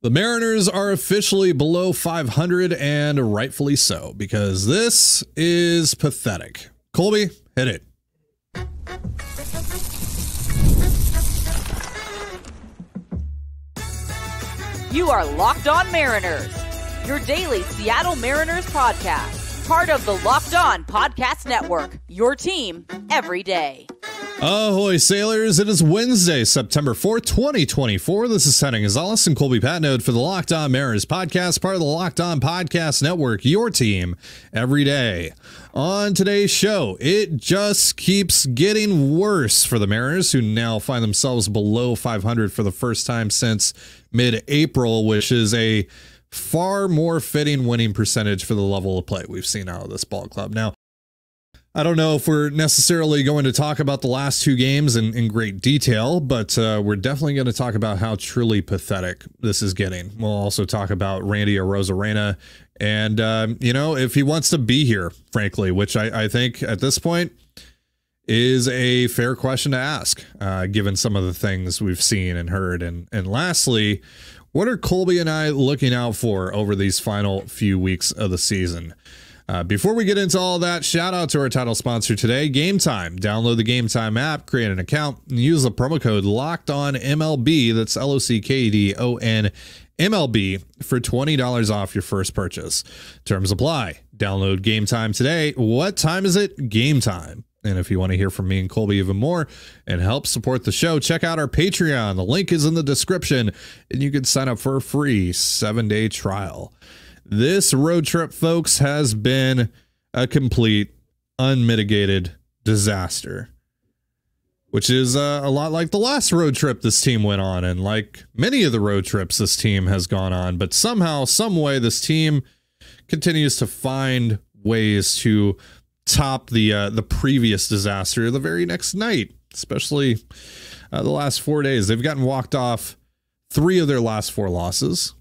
The Mariners are officially below 500, and rightfully so, because this is pathetic. Colby, hit it. You are Locked On Mariners, your daily Seattle Mariners podcast, part of the Locked On Podcast Network, your team every day. Ahoy, sailors. It is Wednesday, September 4th, 2024. This is Randy Arozarena and Colby Patnode for the Locked On Mariners podcast, part of the Locked On Podcast Network, your team every day. On today's show, it just keeps getting worse for the Mariners, who now find themselves below 500 for the first time since mid-April, which is a far more fitting winning percentage for the level of play we've seen out of this ball club. Now, I don't know if we're necessarily going to talk about the last two games in great detail, but we're definitely going to talk about how truly pathetic this is getting. We'll also talk about Randy Arozarena and, if he wants to be here, frankly, which I think at this point is a fair question to ask, given some of the things we've seen and heard. And lastly, what are Colby and I looking out for over these final few weeks of the season? Before we get into all that, shout out to our title sponsor today, Game Time. Download the Game Time app, create an account, and use the promo code LOCKEDONMLB, that's LOCKEDON MLB, for $20 off your first purchase. Terms apply. Download Game Time today. What time is it? Game time. And if you want to hear from me and Colby even more and help support the show, check out our Patreon. The link is in the description, and you can sign up for a free 7-day trial. This road trip, folks, has been a complete, unmitigated disaster, which is a lot like the last road trip this team went on, and like many of the road trips this team has gone on. But somehow, some way, this team continues to find ways to top the previous disaster the very next night, especially the last 4 days. They've gotten walked off 3 of their last 4 losses.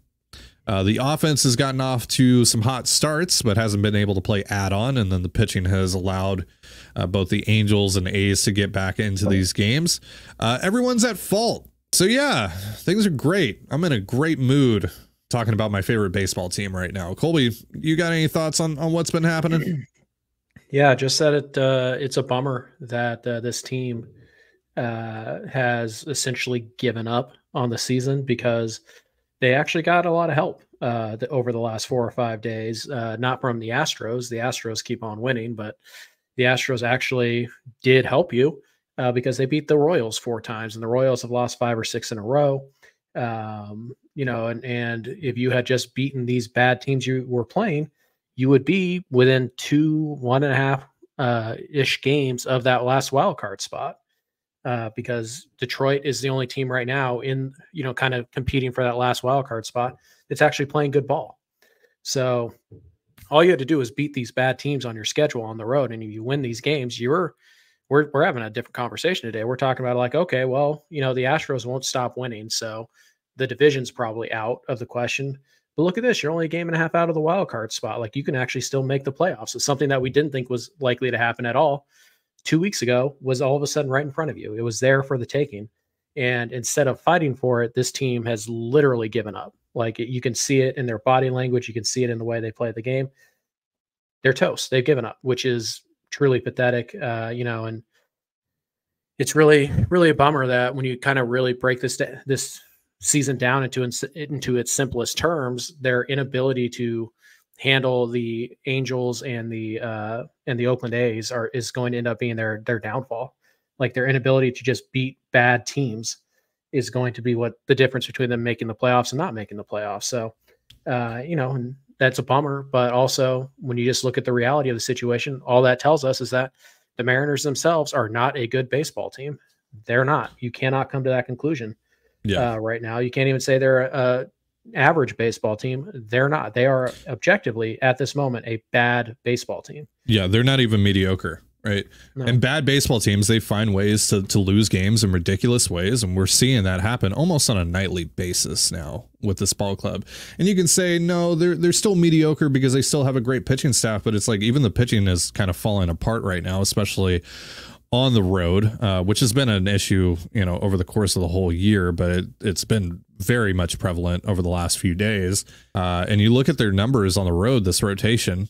The offense has gotten off to some hot starts, but hasn't been able to play add-on, and then the pitching has allowed both the Angels and A's to get back into these games. Everyone's at fault. So yeah, things are great. I'm in a great mood talking about my favorite baseball team right now. Colby, you got any thoughts on what's been happening? Yeah, just that it's a bummer that this team has essentially given up on the season, because they actually got a lot of help over the last 4 or 5 days, not from the Astros. The Astros keep on winning, but the Astros actually did help you because they beat the Royals 4 times, and the Royals have lost 5 or 6 in a row. And if you had just beaten these bad teams you were playing, you would be within 1.5 ish games of that last wild card spot. Because Detroit is the only team right now in, kind of competing for that last wild card spot that's actually playing good ball. So all you had to do is beat these bad teams on your schedule on the road, and if you win these games, we're having a different conversation today. We're talking about like, okay, well, the Astros won't stop winning, so the division's probably out of the question. But look at this, you're only a 1.5 games out of the wild card spot. Like, you can actually still make the playoffs. It's something that we didn't think was likely to happen at all 2 weeks ago was all of a sudden right in front of you. It was there for the taking. And instead of fighting for it, this team has literally given up. Like, you can see it in their body language. You can see it in the way they play the game. They're toast. They've given up, which is truly pathetic. And it's really, really a bummer that when you kind of really break this season down into its simplest terms, their inability to handle the Angels and the Oakland A's is going to end up being their downfall. Like, their inability to just beat bad teams is going to be what the difference between them making the playoffs and not making the playoffs. So, and that's a bummer. But also, when you just look at the reality of the situation, all that tells us is that the Mariners themselves are not a good baseball team. They're not. You cannot come to that conclusion right now. You can't even say they're a average baseball team. They're not. They are objectively at this moment a bad baseball team. Yeah, they're not even mediocre, right? No. And bad baseball teams, they find ways to lose games in ridiculous ways, and we're seeing that happen almost on a nightly basis now with this ball club. And you can say, no, they're still mediocre because they still have a great pitching staff, but it's like even the pitching is kind of falling apart right now, especially on the road, which has been an issue, over the course of the whole year, but it's been very much prevalent over the last few days. And you look at their numbers on the road, this rotation,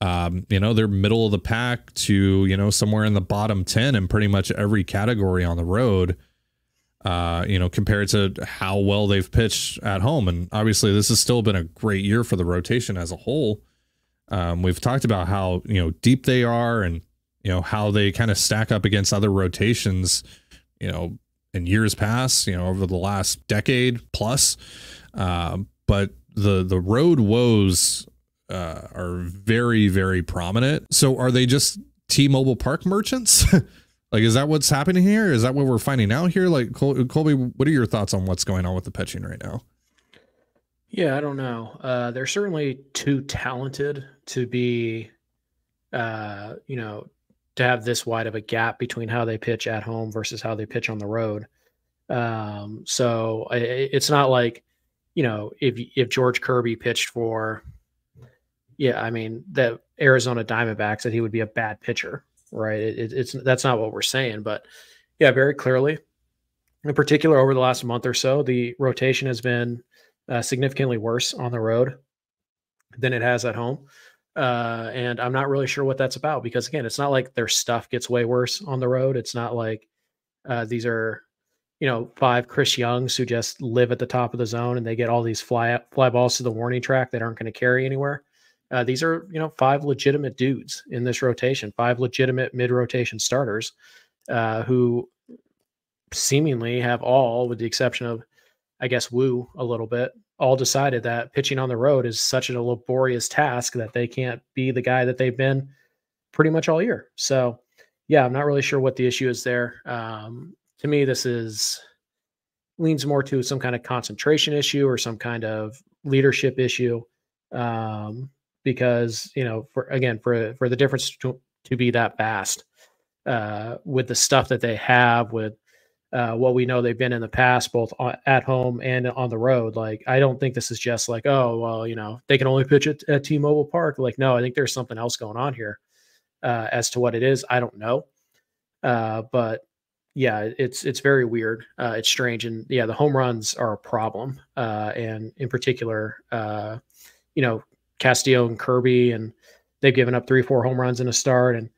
they're middle of the pack to, somewhere in the bottom 10 in pretty much every category on the road, compared to how well they've pitched at home. And obviously this has still been a great year for the rotation as a whole. We've talked about how, deep they are and, how they kind of stack up against other rotations, in years past, over the last decade plus. But the road woes are very, very prominent. So are they just T-Mobile Park merchants? Like, is that what's happening here? Is that what we're finding out here? Like, Colby, what are your thoughts on what's going on with the pitching right now? Yeah, I don't know. They're certainly too talented to be, to have this wide of a gap between how they pitch at home versus how they pitch on the road. So it's not like, if George Kirby pitched for, the Arizona Diamondbacks, that he would be a bad pitcher, right? That's not what we're saying, but yeah, very clearly, in particular over the last month or so, the rotation has been significantly worse on the road than it has at home. And I'm not really sure what that's about, because again, it's not like their stuff gets way worse on the road. It's not like these are, 5 Chris Youngs who just live at the top of the zone and they get all these fly balls to the warning track that aren't going to carry anywhere. These are, 5 legitimate dudes in this rotation, 5 legitimate mid-rotation starters who seemingly have all, with the exception of, I guess, Wu a little bit, all decided that pitching on the road is such a laborious task that they can't be the guy that they've been pretty much all year. So yeah, I'm not really sure what the issue is there. To me, this leans more to some kind of concentration issue or some kind of leadership issue. Because, for the difference to be that vast with the stuff that they have, with what we know they've been in the past, both at home and on the road. Like, I don't think this is just like, oh, well, they can only pitch at T-Mobile Park. Like, no, I think there's something else going on here. As to what it is, I don't know. But yeah, it's very weird. It's strange. And yeah, the home runs are a problem. And in particular, Castillo and Kirby, and they've given up 3-4 home runs in a start. And,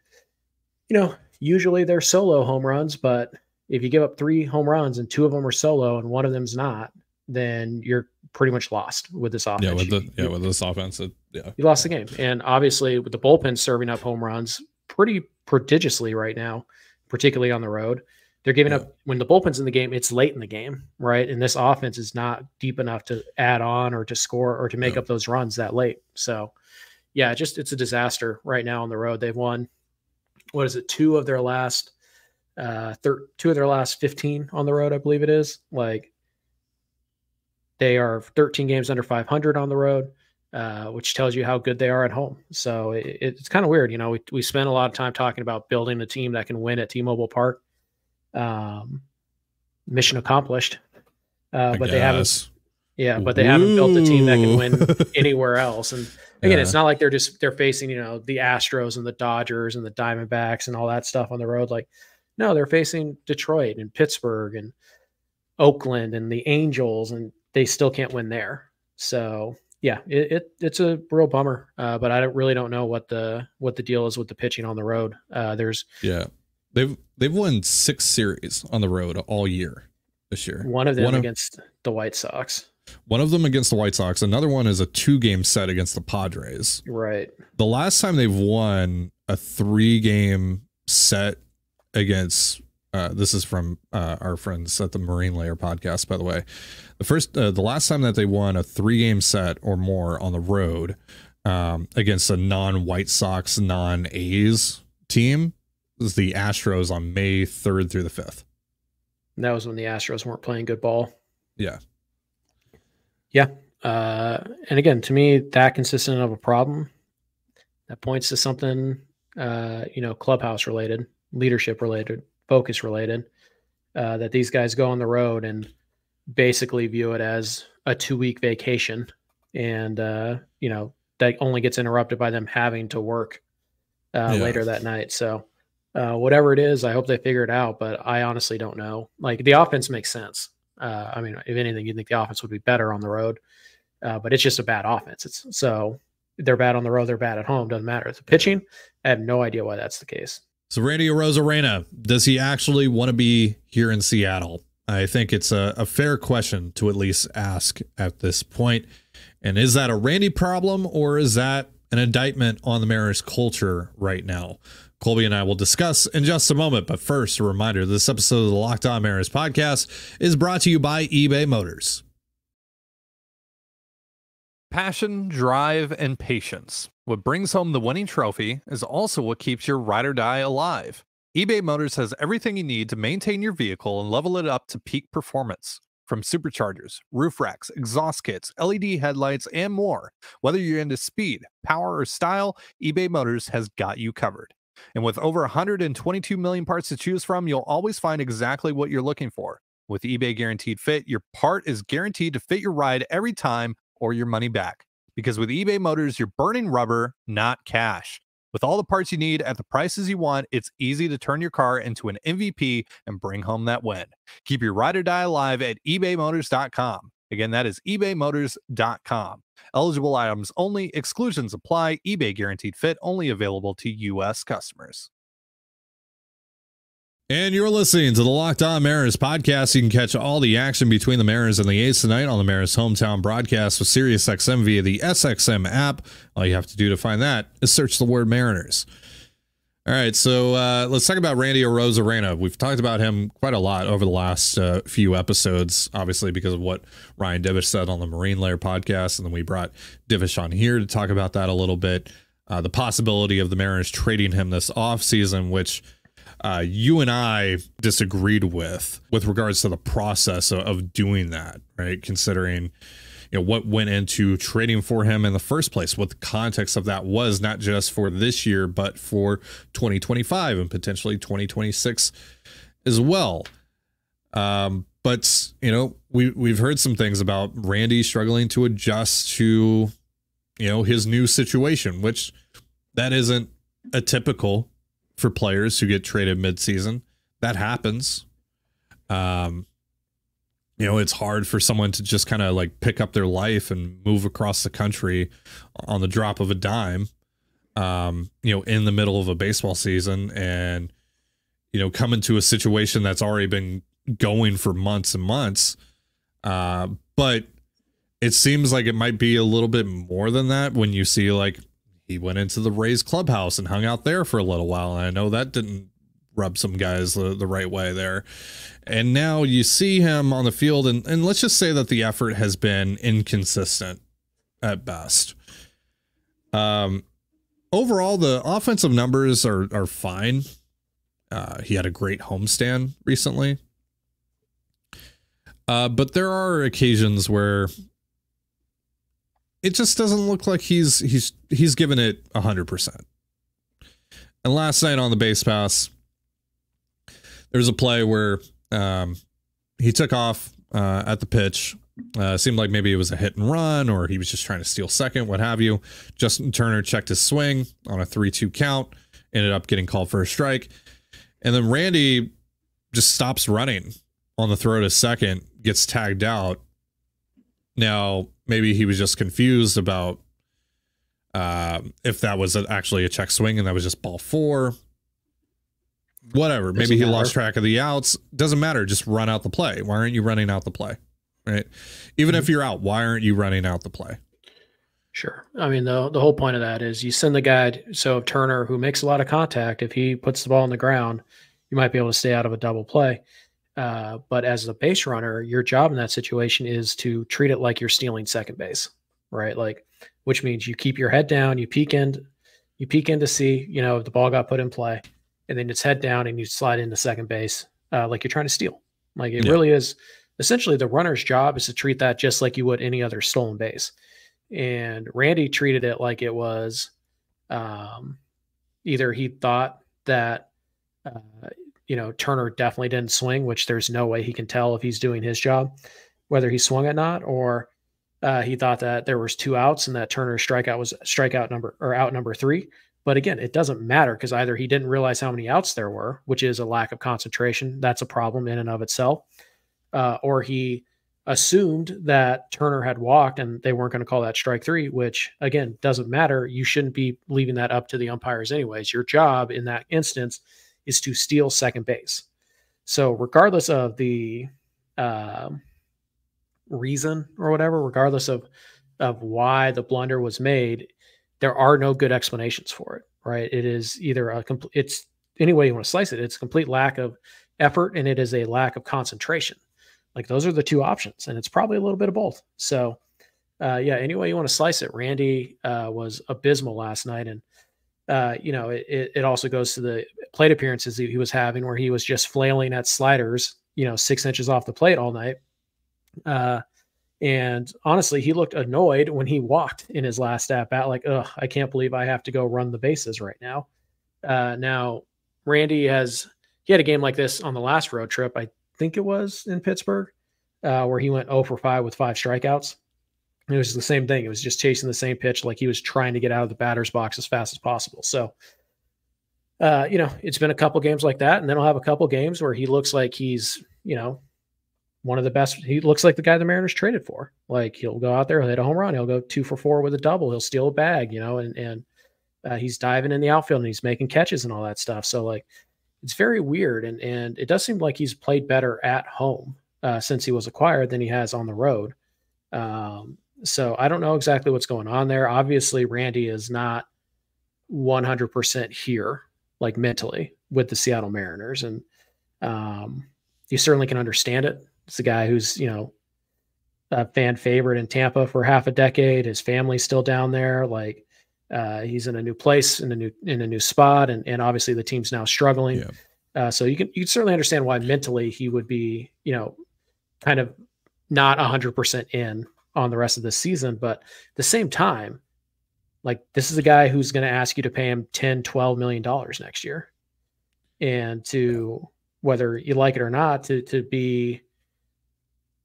usually they're solo home runs, but if you give up 3 home runs and 2 of them are solo and 1 of them's not, then you're pretty much lost with this offense. With this offense, you lost the game. And obviously with the bullpen serving up home runs pretty prodigiously right now, particularly on the road, they're giving up when the bullpen's in the game. It's late in the game, right? And this offense is not deep enough to add on or to score or to make up those runs that late. So yeah, it's a disaster right now on the road. They've won, 2 of their last 15 on the road, I believe it is. Like, they are 13 games under 500 on the road, which tells you how good they are at home. So it's kind of weird. We spent a lot of time talking about building a team that can win at T-Mobile Park. Mission accomplished. But they haven't built a team that can win anywhere else. And again, it's not like they're facing, the Astros and the Dodgers and the Diamondbacks and all that stuff on the road. Like, no, they're facing Detroit and Pittsburgh and Oakland and the Angels, and they still can't win there. So yeah, it's a real bummer. But I really don't know what the deal is with the pitching on the road. They've won 6 series on the road all year this year. One of them against the White Sox. One of them against the White Sox. Another one is a 2-game set against the Padres. Right. The last time they've won a 3-game set against, this is from our friends at the Marine Layer podcast, by the way. The last time that they won a 3-game set or more on the road against a non-White Sox, non-A's team was the Astros on May 3rd through the 5th. And that was when the Astros weren't playing good ball. Yeah. Yeah. And again, to me, that consistent of a problem that points to something, clubhouse related, leadership related, focus related, that these guys go on the road and basically view it as a 2-week vacation. And, that only gets interrupted by them having to work later that night. So whatever it is, I hope they figure it out, but I honestly don't know. Like, the offense makes sense. I mean, if anything, you'd think the offense would be better on the road, but it's just a bad offense. So they're bad on the road, they're bad at home. Doesn't matter. The pitching, I have no idea why that's the case. So Randy Arozarena, does he actually want to be here in Seattle? I think it's a fair question to at least ask at this point. And is that a Randy problem, or is that an indictment on the Mariners culture right now? Colby and I will discuss in just a moment. But first, a reminder, this episode of the Locked On Mariners podcast is brought to you by eBay Motors. Passion, drive, and patience. What brings home the winning trophy is also what keeps your ride or die alive. eBay Motors has everything you need to maintain your vehicle and level it up to peak performance. From superchargers, roof racks, exhaust kits, LED headlights, and more. Whether you're into speed, power, or style, eBay Motors has got you covered. And with over 122 million parts to choose from, you'll always find exactly what you're looking for. With eBay Guaranteed Fit, your part is guaranteed to fit your ride every time or your money back. Because with eBay Motors, you're burning rubber, not cash. With all the parts you need at the prices you want, it's easy to turn your car into an MVP and bring home that win. Keep your ride or die alive at ebaymotors.com. Again, that is ebaymotors.com. Eligible items only. Exclusions apply. eBay Guaranteed Fit only available to U.S. customers. And you're listening to the Locked On Mariners podcast. You can catch all the action between the Mariners and the A's tonight on the Mariners hometown broadcast with SiriusXM via the SXM app. All you have to do to find that is search the word Mariners. All right, so let's talk about Randy Arozarena. We've talked about him quite a lot over the last few episodes, obviously because of what Ryan Divish said on the Marine Layer podcast, and then we brought Divish on here to talk about that a little bit. The possibility of the Mariners trading him this offseason, which you and I disagreed with regards to the process of doing that, right? Considering, what went into trading for him in the first place, what the context of that was, not just for this year, but for 2025 and potentially 2026 as well. But, we've heard some things about Randy struggling to adjust to, his new situation, which that isn't atypical for players who get traded midseason. That happens. It's hard for someone to just kind of like pick up their life and move across the country on the drop of a dime, in the middle of a baseball season and, come into a situation that's already been going for months and months. But it seems like it might be a little bit more than that when you see like he went into the Rays clubhouse and hung out there for a little while. And I know that didn't rub some guys the right way there. And now you see him on the field, and let's just say that the effort has been inconsistent at best. Overall, the offensive numbers are fine. He had a great homestand recently. But there are occasions where it just doesn't look like he's given it 100%. And last night on the base pass, there's a play where he took off at the pitch. Seemed like maybe it was a hit and run, or he was just trying to steal second, what have you. Justin Turner checked his swing on a 3-2 count, ended up getting called for a strike. And then Randy just stops running on the throw to second, gets tagged out. Now, maybe he was just confused about if that was actually a check swing and that was just ball 4. Whatever. Maybe he lost track of the outs. Doesn't matter. Just run out the play. Why aren't you running out the play? Right. Even if you're out, why aren't you running out the play? Sure. I mean, the whole point of that is you send the guy. So if Turner, who makes a lot of contact, if he puts the ball on the ground, you might be able to stay out of a double play. But as a base runner, your job in that situation is to treat it like you're stealing second base, right? Like, which means you keep your head down, you peek in to see, if the ball got put in play, and then it's head down and you slide into second base, like you're trying to steal. Like it really is. Essentially, the runner's job is to treat that just like you would any other stolen base. And Randy treated it like it was either he thought that, Turner definitely didn't swing, which there's no way he can tell if he's doing his job, whether he swung or not, or he thought that there was 2 outs and that Turner's strikeout was out number 3. But again, it doesn't matter because either he didn't realize how many outs there were, which is a lack of concentration. That's a problem in and of itself. or he assumed that Turner had walked and they weren't going to call that strike three, which again, doesn't matter. You shouldn't be leaving that up to the umpires anyways. Your job in that instance is to steal second base. So regardless of the reason or whatever, regardless of why the blunder was made, there are no good explanations for it, right? It is either it's any way you want to slice it. It's a complete lack of effort and it is a lack of concentration. Like those are the two options, and it's probably a little bit of both. So, yeah, any way you want to slice it, Randy was abysmal last night, and it also goes to the plate appearances he was having, where he was just flailing at sliders, 6 inches off the plate all night. And honestly, he looked annoyed when he walked in his last at bat, like, "Ugh, I can't believe I have to go run the bases right now." Now, Randy he had a game like this on the last road trip. I think it was in Pittsburgh, where he went 0 for 5 with 5 strikeouts. It was the same thing. It was just chasing the same pitch, like he was trying to get out of the batter's box as fast as possible. So, it's been a couple games like that, and then he'll have a couple games where he looks like he's, one of the best. He looks like the guy the Mariners traded for. Like he'll go out there, he'll hit a home run, he'll go 2 for 4 with a double, he'll steal a bag, and he's diving in the outfield and he's making catches and all that stuff. So like, it's very weird. And it does seem like he's played better at home since he was acquired than he has on the road. So I don't know exactly what's going on there. Obviously, Randy is not 100% here, like mentally, with the Seattle Mariners. And you certainly can understand it. It's a guy who's, a fan favorite in Tampa for half a decade. His family's still down there. Like, he's in a new place, in a new spot, and obviously the team's now struggling. Yeah. So you can certainly understand why mentally he would be, kind of not 100% in on the rest of this season. But at the same time, like this is a guy who's going to ask you to pay him $10-12 million next year, and to whether you like it or not, to be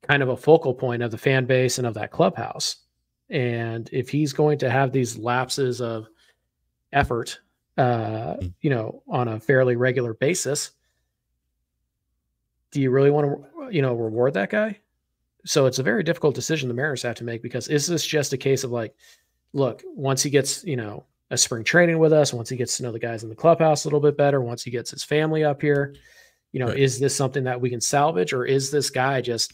kind of a focal point of the fan base and of that clubhouse. And if he's going to have these lapses of effort, on a fairly regular basis, do you really want to, reward that guy? So it's a very difficult decision the Mariners have to make, because is this just a case of like, look, once he gets, a spring training with us, once he gets to know the guys in the clubhouse a little bit better, once he gets his family up here, right. Is this something that we can salvage, or is this guy just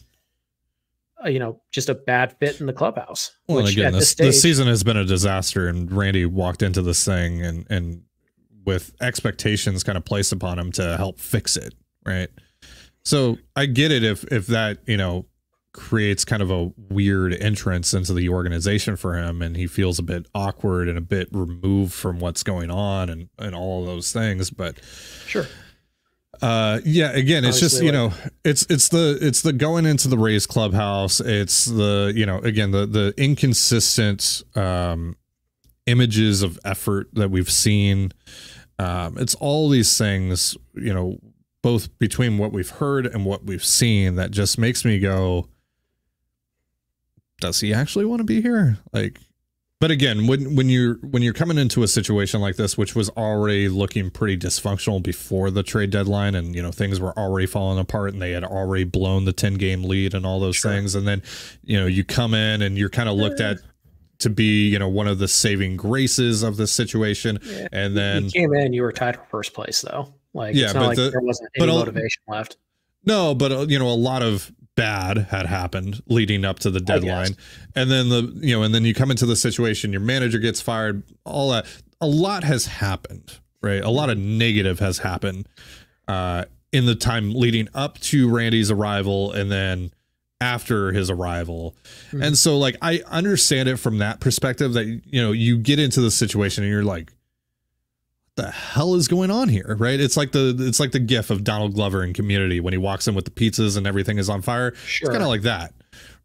a bad fit in the clubhouse? Well, which again, this season has been a disaster, and Randy walked into this thing and with expectations kind of placed upon him to help fix it. Right. So I get it if that, creates kind of a weird entrance into the organization for him, and he feels a bit awkward and a bit removed from what's going on and all of those things. But sure. Yeah, again, it's obviously, just, it's the going into the Rays clubhouse. It's the, again, the inconsistent images of effort that we've seen. It's all these things, both between what we've heard and what we've seen, that just makes me go, does he actually want to be here? Like, but again, when you're coming into a situation like this, which was already looking pretty dysfunctional before the trade deadline, and things were already falling apart, and they had already blown the 10-game lead and all those things, and then you come in and you're kind of looked at to be one of the saving graces of the situation, and then you came in, you were tied for first place though. Like, it's not like there wasn't any motivation left. No, but a lot of bad had happened leading up to the deadline, and then and then you come into the situation, your manager gets fired, all that, a lot has happened, right? A lot of negative has happened in the time leading up to Randy's arrival, and then after his arrival. Mm-hmm. And so like, I understand it from that perspective, that you get into the situation and you're like, the hell is going on here, right? It's like the gif of Donald Glover in Community when he walks in with the pizzas and everything is on fire. Sure. It's kind of like that,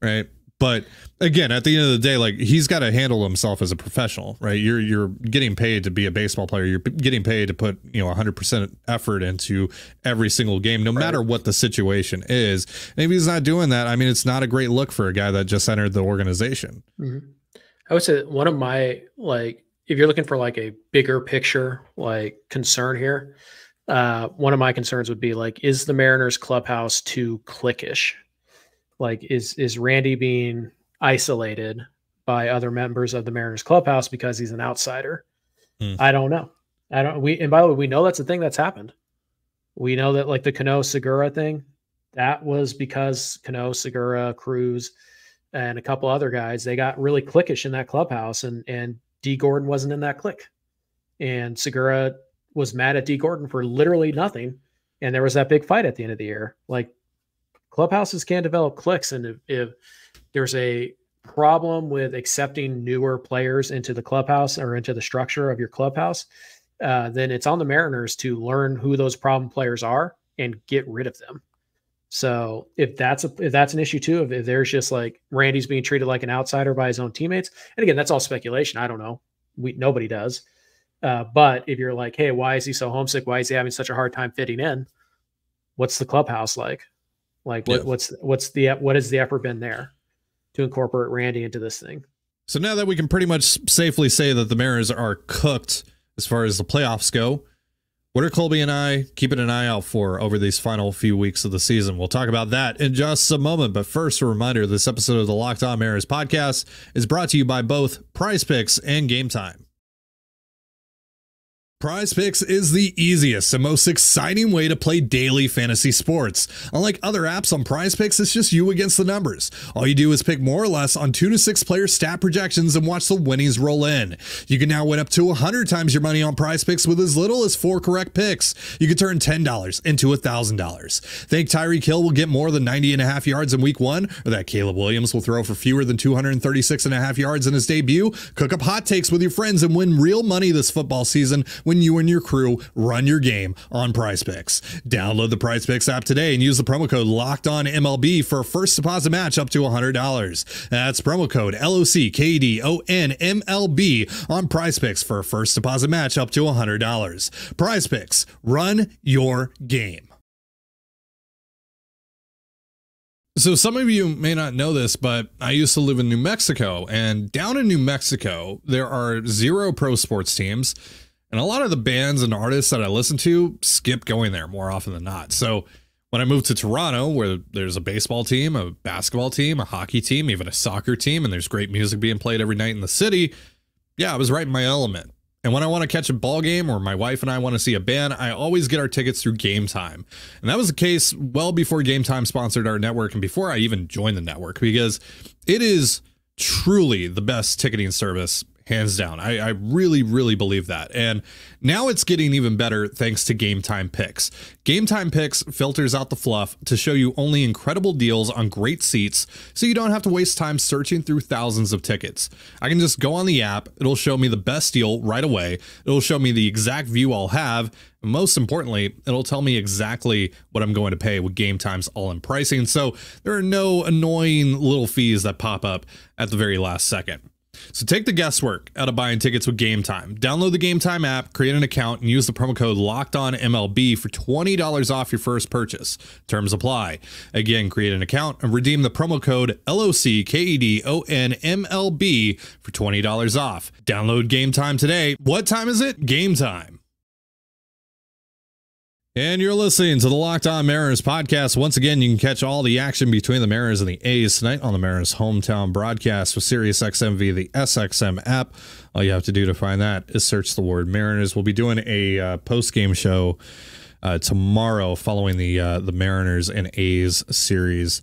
right? But again, at the end of the day, like, he's got to handle himself as a professional, right? You're getting paid to be a baseball player. You're getting paid to put 100% effort into every single game, no matter what the situation is. And if he's not doing that, I mean, it's not a great look for a guy that just entered the organization. Mm-hmm. I would say one of my, like, if you're looking for like a bigger picture, like, concern here, one of my concerns would be like, is the Mariners clubhouse too cliquish? Like, is Randy being isolated by other members of the Mariners clubhouse because he's an outsider? I don't know. And by the way, we know that's a thing that's happened. We know that, like, the Cano Segura thing, that was because Cano, Segura, Cruz, and a couple other guys, they got really cliquish in that clubhouse, and D. Gordon wasn't in that clique. And Segura was mad at D. Gordon for literally nothing. And there was that big fight at the end of the year. Like, clubhouses can develop cliques. And if there's a problem with accepting newer players into the clubhouse or into the structure of your clubhouse, then it's on the Mariners to learn who those problem players are and get rid of them. So if that's an issue too, if there's just like Randy's being treated like an outsider by his own teammates, and again, that's all speculation. I don't know. Nobody does. But if you're like, hey, why is he so homesick? Why is he having such a hard time fitting in? What's the clubhouse like? Like, what has the effort been there to incorporate Randy into this thing? So now that we can pretty much safely say that the Mariners are cooked as far as the playoffs go, what are Colby and I keeping an eye out for over these final few weeks of the season? We'll talk about that in just a moment. But first, a reminder, this episode of the Locked On Mariners podcast is brought to you by both Prize Picks and Game Time. Prize Picks is the easiest and most exciting way to play daily fantasy sports. Unlike other apps on Prize Picks, it's just you against the numbers. All you do is pick more or less on 2 to 6 player stat projections and watch the winnings roll in. You can now win up to 100 times your money on Prize Picks with as little as 4 correct picks. You can turn $10 into $1,000. Think Tyreek Hill will get more than 90.5 yards in week 1, or that Caleb Williams will throw for fewer than 236.5 yards in his debut? Cook up hot takes with your friends and win real money this football season when you and your crew run your game on Prize Picks. Download the Prize Picks app today and use the promo code LOCKEDONMLB for a first deposit match up to $100. That's promo code LOCKEDONMLB on Prize Picks for a first deposit match up to $100. Prize Picks, run your game. So some of you may not know this, but I used to live in New Mexico, and down in New Mexico, there are 0 pro sports teams. And a lot of the bands and artists that I listen to skip going there more often than not. So when I moved to Toronto, where there's a baseball team, a basketball team, a hockey team, even a soccer team, and there's great music being played every night in the city, yeah, I was right in my element. And when I want to catch a ball game or my wife and I want to see a band, I always get our tickets through Game Time. And that was the case well before Game Time sponsored our network and before I even joined the network, because it is truly the best ticketing service, hands down. I really, really believe that. And now it's getting even better thanks to Game Time Picks. Game Time Picks filters out the fluff to show you only incredible deals on great seats, so you don't have to waste time searching through thousands of tickets. I can just go on the app, it'll show me the best deal right away, it'll show me the exact view I'll have, and most importantly, it'll tell me exactly what I'm going to pay with Game Time's all-in pricing, so there are no annoying little fees that pop up at the very last second. So take the guesswork out of buying tickets with Game Time. Download the Game Time app, create an account, and use the promo code LOCKEDONMLB for $20 off your first purchase. Terms apply. Again, create an account and redeem the promo code LOCKEDONMLB for $20 off. Download Game Time today. What time is it? Game Time. And you're listening to the Locked On Mariners podcast. Once again, you can catch all the action between the Mariners and the A's tonight on the Mariners hometown broadcast with SiriusXM via the SXM app. All you have to do to find that is search the word Mariners. We'll be doing a post-game show tomorrow following the Mariners and A's series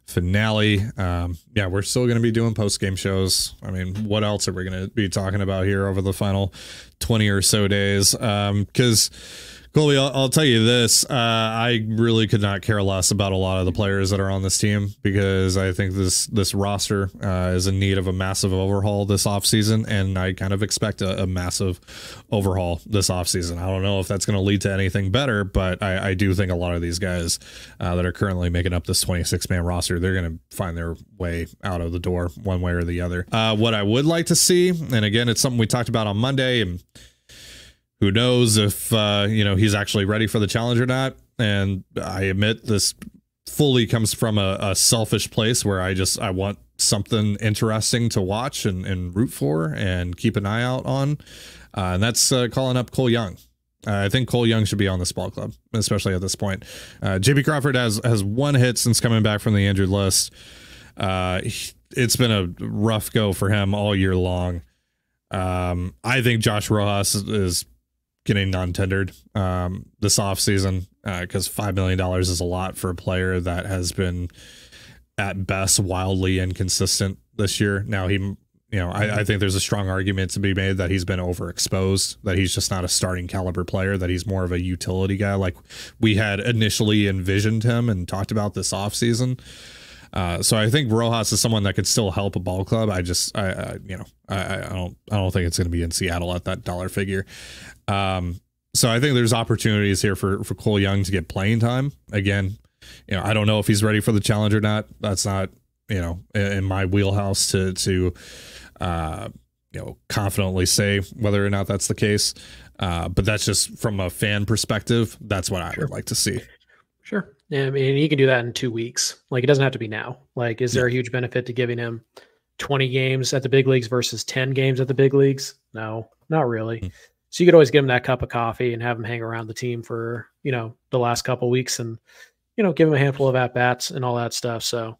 finale. Yeah, we're still going to be doing post-game shows. I mean, what else are we going to be talking about here over the final 20 or so days? Because Colby, I'll tell you this, I really could not care less about a lot of the players that are on this team, because I think this roster is in need of a massive overhaul this offseason, and I kind of expect a massive overhaul this offseason. I don't know if that's going to lead to anything better, but I do think a lot of these guys that are currently making up this 26-man roster, they're going to find their way out of the door one way or the other. What I would like to see, and again, it's something we talked about on Monday, and who knows if, he's actually ready for the challenge or not. And I admit this fully comes from a selfish place where I want something interesting to watch and root for and keep an eye out on. And that's calling up Cole Young. I think Cole Young should be on this ball club, especially at this point. JP Crawford has 1 hit since coming back from the injured list. It's been a rough go for him all year long. I think Josh Rojas is getting non-tendered this offseason because $5 million is a lot for a player that has been at best wildly inconsistent this year. Now I think there's a strong argument to be made that he's been overexposed, that he's just not a starting caliber player, that he's more of a utility guy like we had initially envisioned him and talked about this offseason. So I think Rojas is someone that could still help a ball club. I don't think it's going to be in Seattle at that dollar figure. So I think there's opportunities here for Cole Young to get playing time again. I don't know if he's ready for the challenge or not. That's not, in my wheelhouse to confidently say whether or not that's the case. But that's just from a fan perspective. That's what I would like to see. Sure. Yeah, I mean, you can do that in 2 weeks. Like, it doesn't have to be now. Like, is there a huge benefit to giving him 20 games at the big leagues versus 10 games at the big leagues? No, not really. So you could always give him that cup of coffee and have him hang around the team for, the last couple of weeks and, give him a handful of at-bats and all that stuff. So,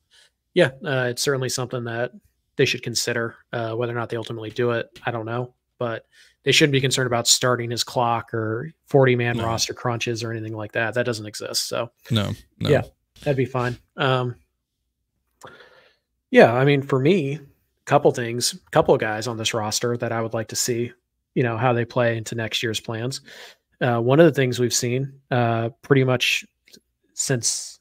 yeah, it's certainly something that they should consider. Whether or not they ultimately do it, I don't know. But they shouldn't be concerned about starting his clock or 40-man roster crunches or anything like that. That doesn't exist. So, no. Yeah, that'd be fine. Yeah, I mean, for me, couple of guys on this roster that I would like to see, how they play into next year's plans. One of the things we've seen pretty much since,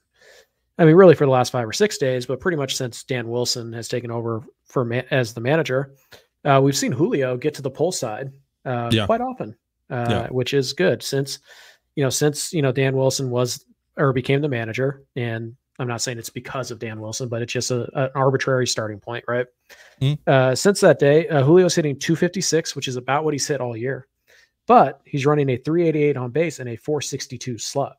really for the last 5 or 6 days, but pretty much since Dan Wilson has taken over as the manager, we've seen Julio get to the pull side quite often, which is good since Dan Wilson became the manager. And I'm not saying it's because of Dan Wilson, but it's just an arbitrary starting point, right? Since that day, Julio's hitting 256, which is about what he's hit all year, but he's running a 388 on base and a 462 slug.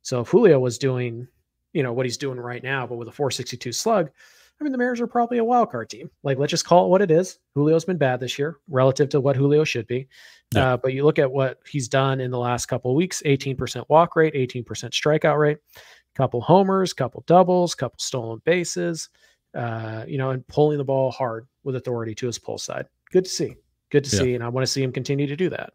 So if Julio was doing, what he's doing right now, but with a 462 slug, the Mariners are probably a wild card team. Like, let's just call it what it is. Julio's been bad this year relative to what Julio should be. But you look at what he's done in the last couple of weeks, 18% walk rate, 18% strikeout rate, couple homers, couple doubles, couple stolen bases, and pulling the ball hard with authority to his pull side. Good to see. See. And I want to see him continue to do that.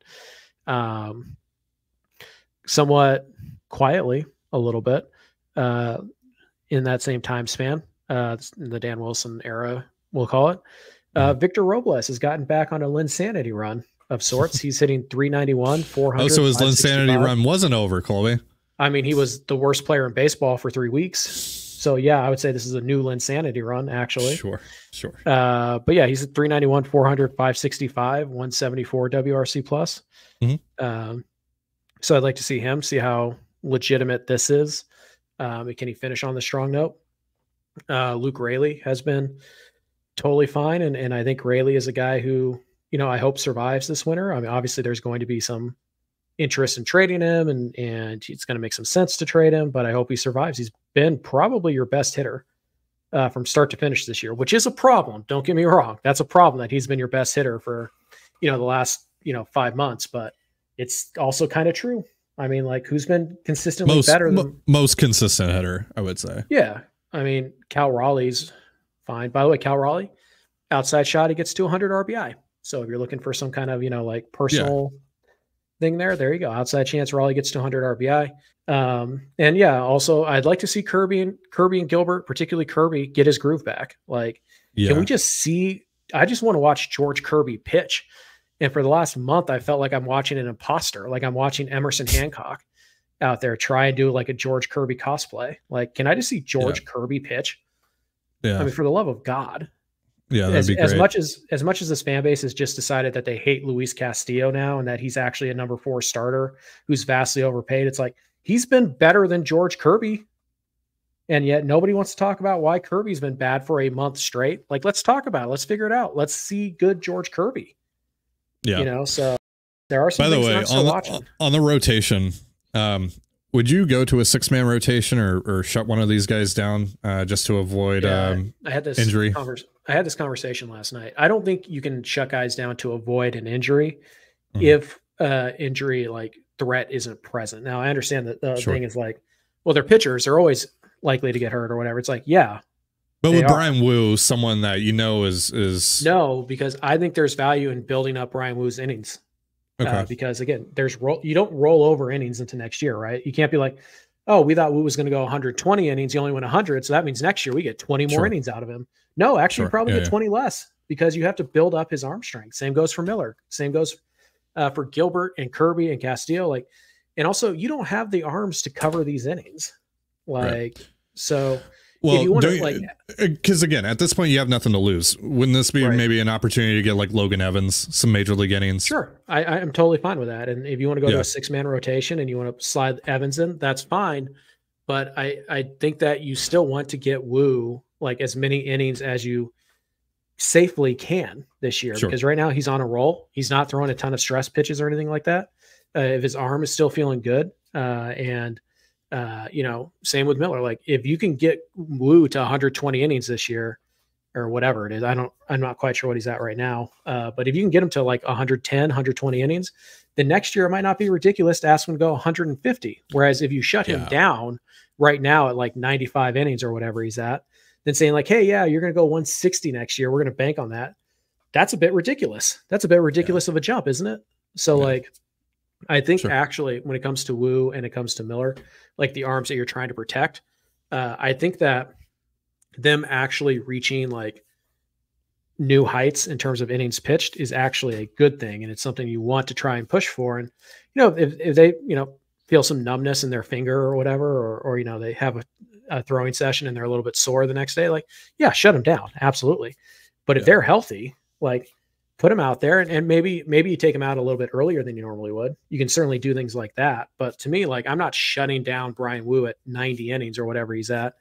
Somewhat quietly a little bit in that same time span, the Dan Wilson era, we'll call it. Victor Robles has gotten back on a Linsanity run of sorts. He's hitting 391, 400. Oh, so his Linsanity run wasn't over, Colby. He was the worst player in baseball for 3 weeks. So, yeah, I would say this is a new Linsanity run, actually. Sure. But, yeah, he's at 391, 400, 565, 174 WRC plus. So I'd like to see him, see how legitimate this is. Can he finish on the strong note? Luke Raley has been totally fine. And I think Raley is a guy who, I hope survives this winter. Obviously there's going to be some interest in trading him and it's going to make some sense to trade him, but I hope he survives. He's been probably your best hitter from start to finish this year, which is a problem. Don't get me wrong. That's a problem that he's been your best hitter for, the last, 5 months, but it's also kind of true. Who's been consistently better than most consistent hitter, I would say. Yeah. Cal Raleigh's fine. By the way, Cal Raleigh, outside shot, he gets to 100 RBI. So if you're looking for some kind of, personal thing there you go. Outside chance, Raleigh gets to 100 RBI. And yeah, also I'd like to see Kirby and Gilbert, particularly Kirby, get his groove back. Can we just see, I just want to watch George Kirby pitch. And for the last month, I felt like I'm watching an imposter. Like I'm watching Emerson Hancock out there try and do like a George Kirby cosplay. Can I just see George Kirby pitch? Yeah. For the love of God. Yeah, that'd be great. As much as this fan base has just decided that they hate Luis Castillo now and that he's actually a number 4 starter who's vastly overpaid, it's like he's been better than George Kirby. And yet nobody wants to talk about why Kirby's been bad for a month straight. Let's talk about it. Let's figure it out. Let's see good George Kirby. Yeah. So there are some By the things way, I'm still watching. On the rotation, would you go to a 6-man rotation or shut one of these guys down just to avoid I had this injury? I had this conversation last night. I don't think you can shut guys down to avoid an injury if injury like threat isn't present. Now I understand that the thing is like, well, their pitchers are always likely to get hurt or whatever. It's like, yeah. But with Brian Wu, someone that is no, because I think there's value in building up Brian Wu's innings. Okay. Because again, you don't roll over innings into next year, right? You can't be like, oh, we thought Wu was going to go 120 innings. He only went 100. So that means next year we get 20 more innings out of him. No, actually you probably get 20 less because you have to build up his arm strength. Same goes for Miller. Same goes for Gilbert and Kirby and Castillo. Like, and also you don't have the arms to cover these innings. So well, you want to, because again, at this point you have nothing to lose. Wouldn't this be maybe an opportunity to get like Logan Evans some major league innings? Sure. I'm totally fine with that. And if you want to go to a 6-man rotation and you want to slide Evans in, that's fine. But I think that you still want to get Wu like as many innings as you safely can this year, because right now he's on a roll. He's not throwing a ton of stress pitches or anything like that. If his arm is still feeling good, same with Miller. Like if you can get Wu to 120 innings this year or whatever it is, I'm not quite sure what he's at right now. But if you can get him to like 110, 120 innings, then next year it might not be ridiculous to ask him to go 150. Whereas if you shut him down right now at like 95 innings or whatever he's at, then saying like, hey, yeah, you're going to go 160 next year, we're going to bank on that. That's a bit ridiculous. That's a bit ridiculous of a jump, isn't it? So like, I think actually when it comes to Wu and it comes to Miller, like the arms that you're trying to protect, I think that them actually reaching like new heights in terms of innings pitched is actually a good thing. And it's something you want to try and push for. And, if they, feel some numbness in their finger or whatever, or they have a throwing session and they're a little bit sore the next day, like, yeah, shut them down. Absolutely. But if they're healthy, like put them out there and maybe you take them out a little bit earlier than you normally would. You can certainly do things like that. But to me, like I'm not shutting down Brian Wu at 90 innings or whatever he's at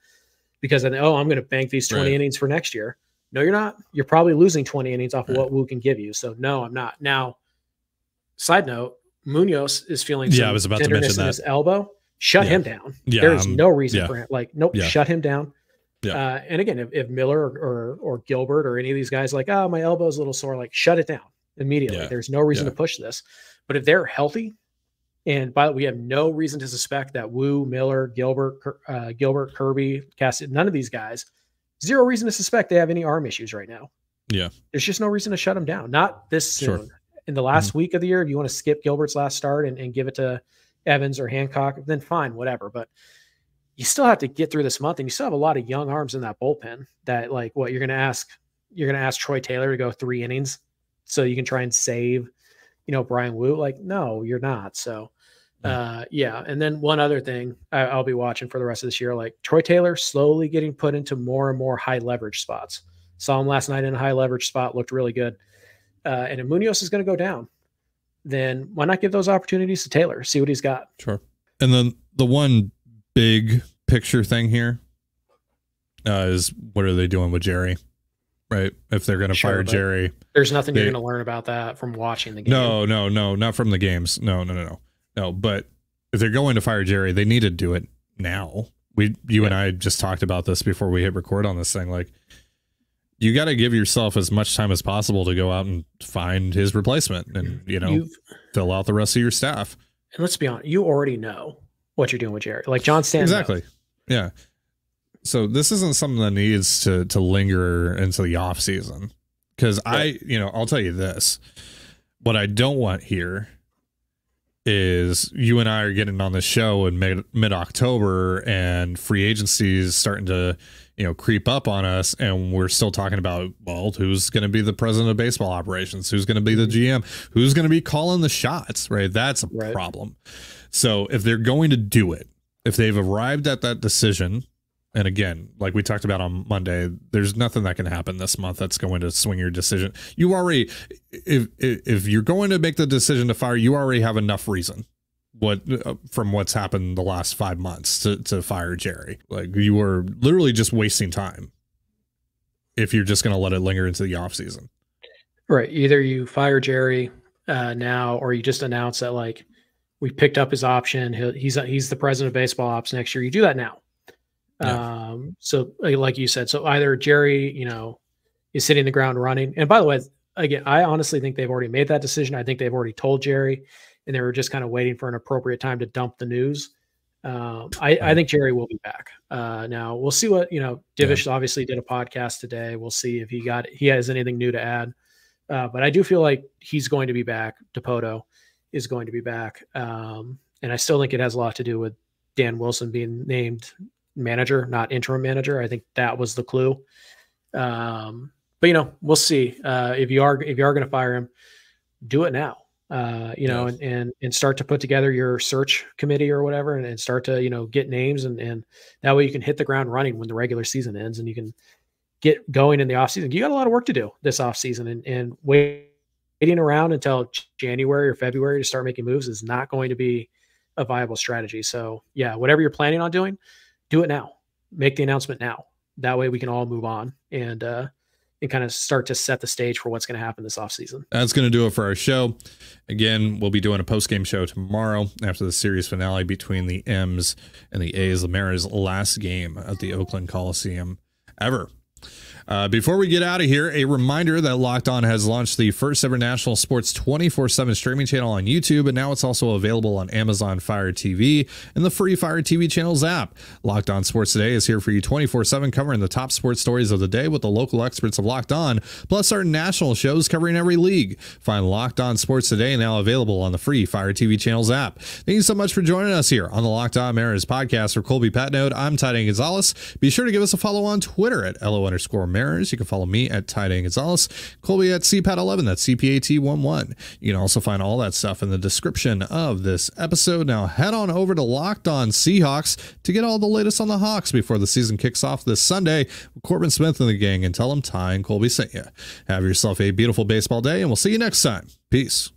because I'm going to bank these 20 innings for next year. No, you're not. You're probably losing 20 innings off of what Wu can give you. So no, I'm not. Now, side note, Munoz is feeling some I was about to mention that. In his elbow. Shut him down. There's no reason for him. Like, nope, shut him down. And again, if Miller or Gilbert or any of these guys like, oh, my elbow's a little sore, like shut it down immediately. There's no reason to push this. But if they're healthy, and by the way, we have no reason to suspect that Wu, Miller, Gilbert, Kirby, Cassidy, none of these guys, zero reason to suspect they have any arm issues right now. Yeah. There's just no reason to shut them down. Not this soon. In the last week of the year, if you want to skip Gilbert's last start and give it to Evans or Hancock, then fine, whatever. But you still have to get through this month, and you still have a lot of young arms in that bullpen that like what you're going to ask Troy Taylor to go 3 innings so you can try and save, Brian Wu. Like, no, you're not. So, And then one other thing I'll be watching for the rest of this year, like Troy Taylor slowly getting put into more and more high leverage spots. Saw him last night in a high leverage spot, looked really good. And if Munoz is going to go down, then why not give those opportunities to Taylor? See what he's got. Sure. And then the one big picture thing here is what are they doing with Jerry? Right. If they're going to fire Jerry, there's nothing you're going to learn about that from watching the game. No, not from the games. No. But if they're going to fire Jerry, they need to do it now. You and I just talked about this before we hit record on this thing. Like, you got to give yourself as much time as possible to go out and find his replacement and, fill out the rest of your staff. And let's be honest, you already know what you're doing with Jerry. Like John Stanton. Exactly. Yeah. So this isn't something that needs to linger into the off season. Cause I'll tell you this, what I don't want here is you and I are getting on this show in mid-October and free agency is starting to, creep up on us. And we're still talking about, well, who's going to be the president of baseball operations? Who's going to be the GM? Who's going to be calling the shots? Right. That's a problem. So if they're going to do it, if they've arrived at that decision, and again, like we talked about on Monday, there's nothing that can happen this month that's going to swing your decision. You already, if you're going to make the decision to fire, you already have enough reason from what's happened the last 5 months to fire Jerry. Like, you are literally just wasting time if you're just going to let it linger into the offseason. Right. Either you fire Jerry now, or you just announce that like we picked up his option. He's the president of baseball ops next year. You do that now. Yeah. So like you said, so either Jerry, is hitting the ground running. And by the way, again, I honestly think they've already made that decision. I think they've already told Jerry, and they were just kind of waiting for an appropriate time to dump the news. I think Jerry will be back. Now we'll see what, Divish obviously did a podcast today. We'll see if he has anything new to add. But I do feel like he's going to be back. DePoto is going to be back. And I still think it has a lot to do with Dan Wilson being named manager, not interim manager. I think that was the clue. But we'll see. If you are going to fire him, do it now. And start to put together your search committee or whatever, and start to, get names, and that way you can hit the ground running when the regular season ends, and you can get going in the off season. You got a lot of work to do this off season, and waiting around until January or February to start making moves is not going to be a viable strategy. So yeah, whatever you're planning on doing, do it now. Make the announcement now. That way we can all move on and kind of start to set the stage for what's going to happen this offseason. That's going to do it for our show. Again, we'll be doing a post-game show tomorrow after the series finale between the M's and the A's. The Mariners' last game at the Oakland Coliseum ever. Before we get out of here, a reminder that Locked On has launched the first ever national sports 24/7 streaming channel on YouTube, and now it's also available on Amazon Fire TV and the free Fire TV channels app. Locked On Sports Today is here for you 24/7, covering the top sports stories of the day with the local experts of Locked On, plus our national shows covering every league. Find Locked On Sports Today now available on the free Fire TV channels app. Thank you so much for joining us here on the Locked On Mariners podcast. For Colby Patnode, I'm Ty Gonzalez. Be sure to give us a follow on Twitter at @LO_Mariners. You can follow me at Ty Gonzalez, Colby at CPAT11, that's CPAT11. You can also find all that stuff in the description of this episode. Now head on over to Locked On Seahawks to get all the latest on the Hawks before the season kicks off this Sunday with Corbin Smith and the gang, and tell them Ty and Colby sent you. Have yourself a beautiful baseball day, and we'll see you next time. Peace.